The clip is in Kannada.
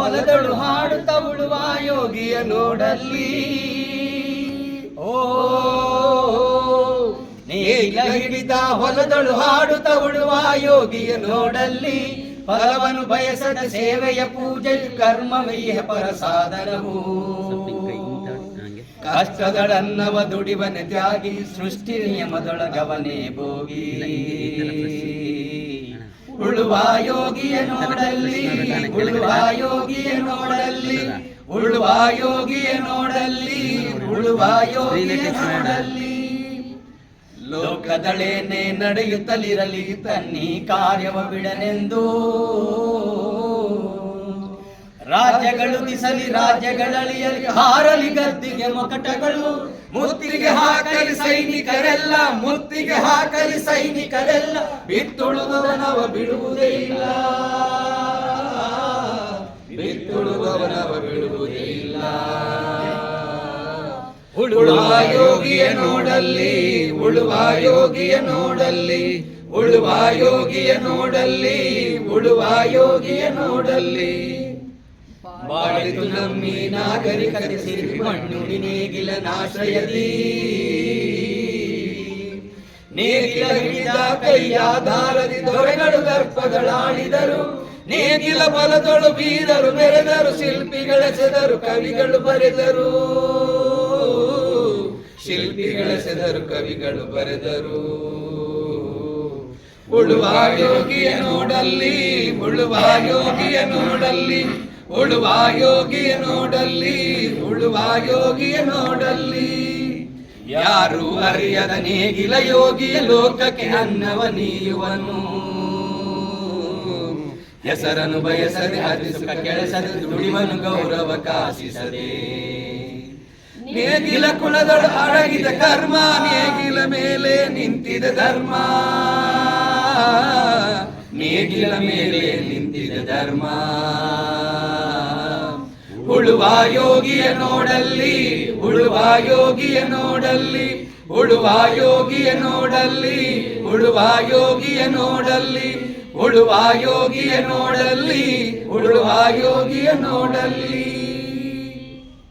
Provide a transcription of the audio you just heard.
ಹೊಲದಳು ಹಾಡುತ್ತ ಉಳುವ ಯೋಗಿಯ ನೋಡಲ್ಲಿ. ಓ ನೇಗಿಲ ಹಿಡಿದ ಹೊಲದಳು ಹಾಡುತ್ತ ಉಳುವ ಯೋಗಿಯ ನೋಡಲ್ಲಿ. ಫಲವನ್ನು ಬಯಸದ ಸೇವೆಯ ಪೂಜೆ ಕರ್ಮವಯ್ಯ ಪರ ಸಾಧನವು. ಕಷ್ಟಗಳನ್ನವ ದುಡಿವನೆ ತ್ಯಾಗಿ ಸೃಷ್ಟಿ ನಿಯಮದೊಳಗವನೇ ಭೋಗಿ. ಉಳುವ ಯೋಗಿಯ ನೋಡಲ್ಲಿ, ಉಳುವ ಯೋಗಿಯ ನೋಡಲ್ಲಿ, ಉಳುವ ಯೋಗಿಯ ನೋಡಲ್ಲಿ, ಉಳುವ ಯೋಗಿಯ ನೋಡಲ್ಲಿ. ಲೋಕದಳೇನೆ ನಡೆಯುತ್ತಲಿರಲಿ ತನ್ನಿ ಕಾರ್ಯವ ಬಿಡನೆಂದು. ರಾಜ್ಯಗಳು ದಿಸಲಿ ರಾಜ್ಯಗಳಳಿಯಲಿ ಹಾರಲಿ ಗದ್ದಿಗೆ ಮೊಕಟಗಳು. ಮುತ್ತಿಗೆ ಹಾಕಲಿ ಸೈನಿಕರೆಲ್ಲ, ಮುತ್ತಿಗೆ ಹಾಕಲಿ ಸೈನಿಕರೆಲ್ಲ. ಬಿತ್ತುಳುವವನವ ಬಿಡುವುದೇ ಇಲ್ಲ, ಬಿತ್ತುಳುವವನವ ಬಿಡುವುದೇ ಇಲ್ಲ. ಉಳುವ ಯೋಗಿಯ ನೋಡಲ್ಲಿ, ಉಳುವ ಯೋಗಿಯ ನೋಡಲ್ಲಿ, ಉಳುವ ಯೋಗಿಯ ನೋಡಲ್ಲಿ, ಉಳುವ ಯೋಗಿಯ ನೋಡಲ್ಲಿ. ಬಾಳಿತು ನಮ್ಮಿ ನಾಗರಿಕತೆ ಸಿರಿ ಮಣ್ಣುಡಿ ನೇಗಿಲ ನಾಶ್ರಯದಿ. ನೇಗಿಲ ಹಿಡಿದ ಕೈಯಾಧಾರದಿ ದೊರೆಗಳು ಗರ್ಭಗಳಾಡಿದರು. ನೇಗಿಲ ಬಲದೊಳು ಬೀರರು ಬೆರೆದರು, ಶಿಲ್ಪಿಗಳೆಸೆದರು ಕವಿಗಳು ಬರೆದರು. ಶಿಲ್ಪಿಗಳೆಸೆದರು ಕವಿಗಳು ಬರೆದರು. ಉಳುವ ಯೋಗಿಯ ನೋಡಲ್ಲಿ, ಉಳುವ ಯೋಗಿಯ ನೋಡಲ್ಲಿ, ಉಳುವ ಯೋಗಿಯ ನೋಡಲ್ಲಿ, ಉಳುವ ಯೋಗಿಯ ನೋಡಲ್ಲಿ. ಯಾರು ಅರಿಯದ ನೇಗಿಲ ಯೋಗಿಯ ಲೋಕಕ್ಕೆ ಅನ್ನವ ನೀಯುವನು. ಹೆಸರನ್ನು ಬಯಸದೆ ಹರಿಸುಕ ಕೆಳಸದೆ ದುಡಿವನು ಗೌರವ ಕಾಸಿಸದೆ. ನೇಗಿಲ ಕುಲದೊಳು ಅಡಗಿದ ಕರ್ಮ, ನೇಗಿಲ ಮೇಲೆ ನಿಂತಿದ ಧರ್ಮ. ನೇಗಿಲ ಮೇಲೆ ನಿಂತಿದ ಧರ್ಮ. ಉಳುವ ಯೋಗಿಯ ನೋಡಲ್ಲಿ, ಉಳುವ ಯೋಗಿಯ ನೋಡಲ್ಲಿ, ಉಳುವ ಯೋಗಿಯ ನೋಡಲ್ಲಿ, ಉಳುವ ಯೋಗಿಯ ನೋಡಲ್ಲಿ, ಉಳುವ ಯೋಗಿಯ ನೋಡಲ್ಲಿ, ಉಳುವ ಯೋಗಿಯ ನೋಡಲ್ಲಿ.